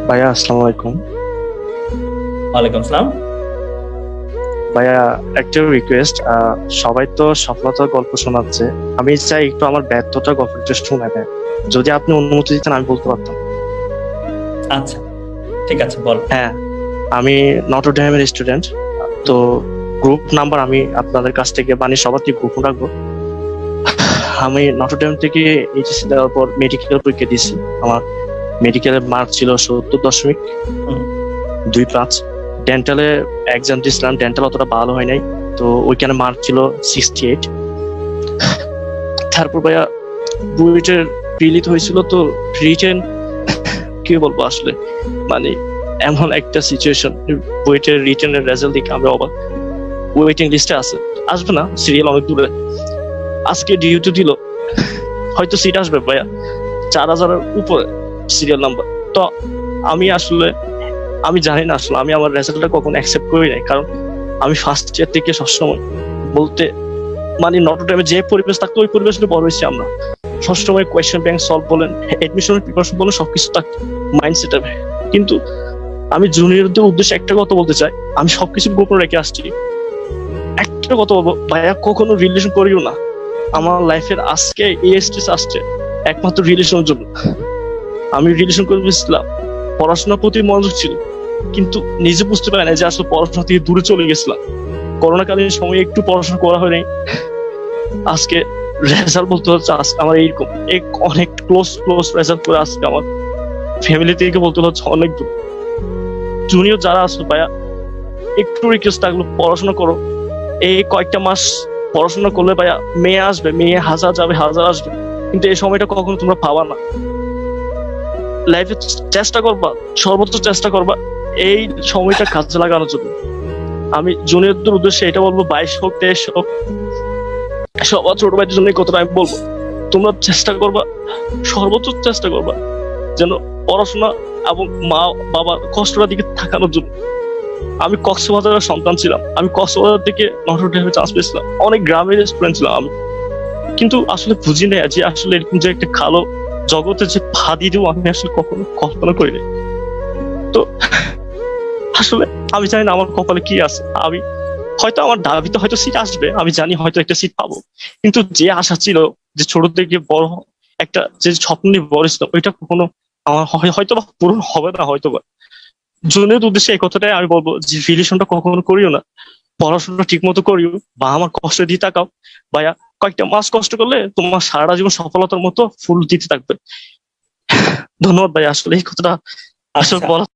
ভাইয়া আসসালামু আলাইকুম। ওয়ালাইকুম আসসালাম। ভাইয়া একটা রিকোয়েস্ট, সবাই তো সফলতার গল্প শোনাচ্ছে, আমি চাই একটু আমার ব্যর্থতার গল্পটা শুনে দেয়। যদি আপনি অনুমতি দিতেন আমি বলতে পারতাম। আচ্ছা, ঠিক আছে, বল। হ্যাঁ, আমি নটরডেমের স্টুডেন্ট। তো গ্রুপ নাম্বার আমি আপনাদের কাছ থেকে সবার থেকে গ্রুপ রাখবো। আমি নটরডেম থেকে এইচএসসি দেওয়ার পর মেডিকেল পরীক্ষা দিয়েছি। আমার মেডিকেলের মার্ক ছিল 70.25। হুম, ডেন্টালে এক্সাম দিয়েছিলাম, ডেন্টাল অতটা ভালো হয় নাই, তো ওইখানে মার্ক ছিল 68। তারপর ভাইয়া বুয়েটের প্রিলিত হয়েছিল, তো রিটেন কি বলবো আসলে, মানে এমন একটা সিচুয়েশন, বুয়েটের রিটেনের রেজাল্ট দেখে আমরা অবাক। ওয়েটিং লিস্টে আছে, আসবে না, সিরিয়াল অনেক দূরে। আজকে ডিউটি দিল, হয়তো সিট আসবে ভাইয়া 4,000-এর উপরে সিরিয়াল নাম্বার। তো আমি আসলে আমি জানি না আসলে আমি আমার রেজাল্টটা কখন অ্যাকসেপ্ট করি নাই, কারণ আমি ফার্স্ট ইয়ার থেকে সবসময় বলতে নটরডেমে যে পরিবেশ থাকতো ওই পরিবেশে বড় হয়েছি আমরা। সবসময় কোয়েশ্চেন ব্যাংক সলভ বলেন, এডমিশনের প্রিপারেশন বলেন, সবকিছু থাকতো মাইন্ডসেট। কিন্তু আমি জুনিয়রদের উদ্দেশ্যে একটা কথা বলতে চাই, আমি সবকিছু গোপন রেখে আসছি। একটা কথা বলবো ভাইয়া, কখনো রিলেশন করিও না। আমার লাইফের আজকে এই স্টেজ আসছে একমাত্র রিলেশনের জন্য। আমি রিলেশন করে বুঝছিলাম, পড়াশোনার প্রতি মনোযোগ ছিল, কিন্তু নিজে বুঝতে পারি না যে আসলে পড়াশোনা থেকে দূরে চলে গেছিলাম। করোনাকালীন সময়ে একটু পড়াশোনা করা হয় নাই। আজকে রেজাল্ট বলতে হচ্ছে আজকে আমার এইরকম অনেক ক্লোজ ক্লোজ রেজাল্ট করে আজকে আমার ফ্যামিলি থেকে বলতে হচ্ছে অনেক দূর। জুনিয়র যারা আসবে ভাইয়া, একটু রিকোয়েস্ট থাকলো, পড়াশোনা করো। এই কয়েকটা মাস পড়াশোনা করলে ভাইয়া মেয়ে আসবে, মেয়ে হাজার যাবে, হাজার আসবে, কিন্তু এই সময়টা কখনো তোমরা পাবা না। লাইফে চেষ্টা করবা, সর্বোচ্চ চেষ্টা করবা এই সময়টা কাজে লাগানোর জন্য। আমি জুনিয়রদের উদ্দেশ্যে এটা বলবো, 22 হোক 23 হোক, সবার ছোট ভাইদের জন্য এই কথাটা আমি বলবো। তোমরা চেষ্টা করবা, সর্বোচ্চ চেষ্টা করবা যেন পড়াশোনা এবং মা বাবার কষ্টটা দিকে থাকানোর জন্য। আমি কক্সবাজারের সন্তান ছিলাম, আমি কক্সবাজার থেকে নটরডেমে চান্স পেয়েছিলাম, অনেক গ্রামের স্টুডেন্ট ছিলাম আমি, কিন্তু আসলে বুঝি না যে আসলে এরকম যে একটা কালো জগতে যে পা দিয়ে দেবো আমি আসলে কখনো কল্পনা করিনি। তো আসলে আমি জানি না আমার কপালে কি আছে। আমি হয়তো আমার দাবিতে হয়তো সিট আসবে, আমি জানি হয়তো একটা সিট পাবো, কিন্তু যে আশা ছিল, যে ছোট থেকে বড় একটা যে স্বপ্ন নিয়ে বড় ছিল, ওইটা কখনো আমার হয়তো বা পূরণ হবে না হয়তো বা। জনের উদ্দেশ্যে এই কথাটাই আমি বলবো যে রিলেশনটা কখনো করিও না, পড়াশোনা ঠিক মতো করিও, বা আমার কষ্ট দিয়ে তাকাও ভাইয়া। কয়েকটা মাস কষ্ট করলে তোমার সারাটা জীবন সফলতার মতো ফুল দিতে থাকবে। ধন্যবাদ ভাই, আসলে এই কথাটা আসলে আচ্ছা, বলা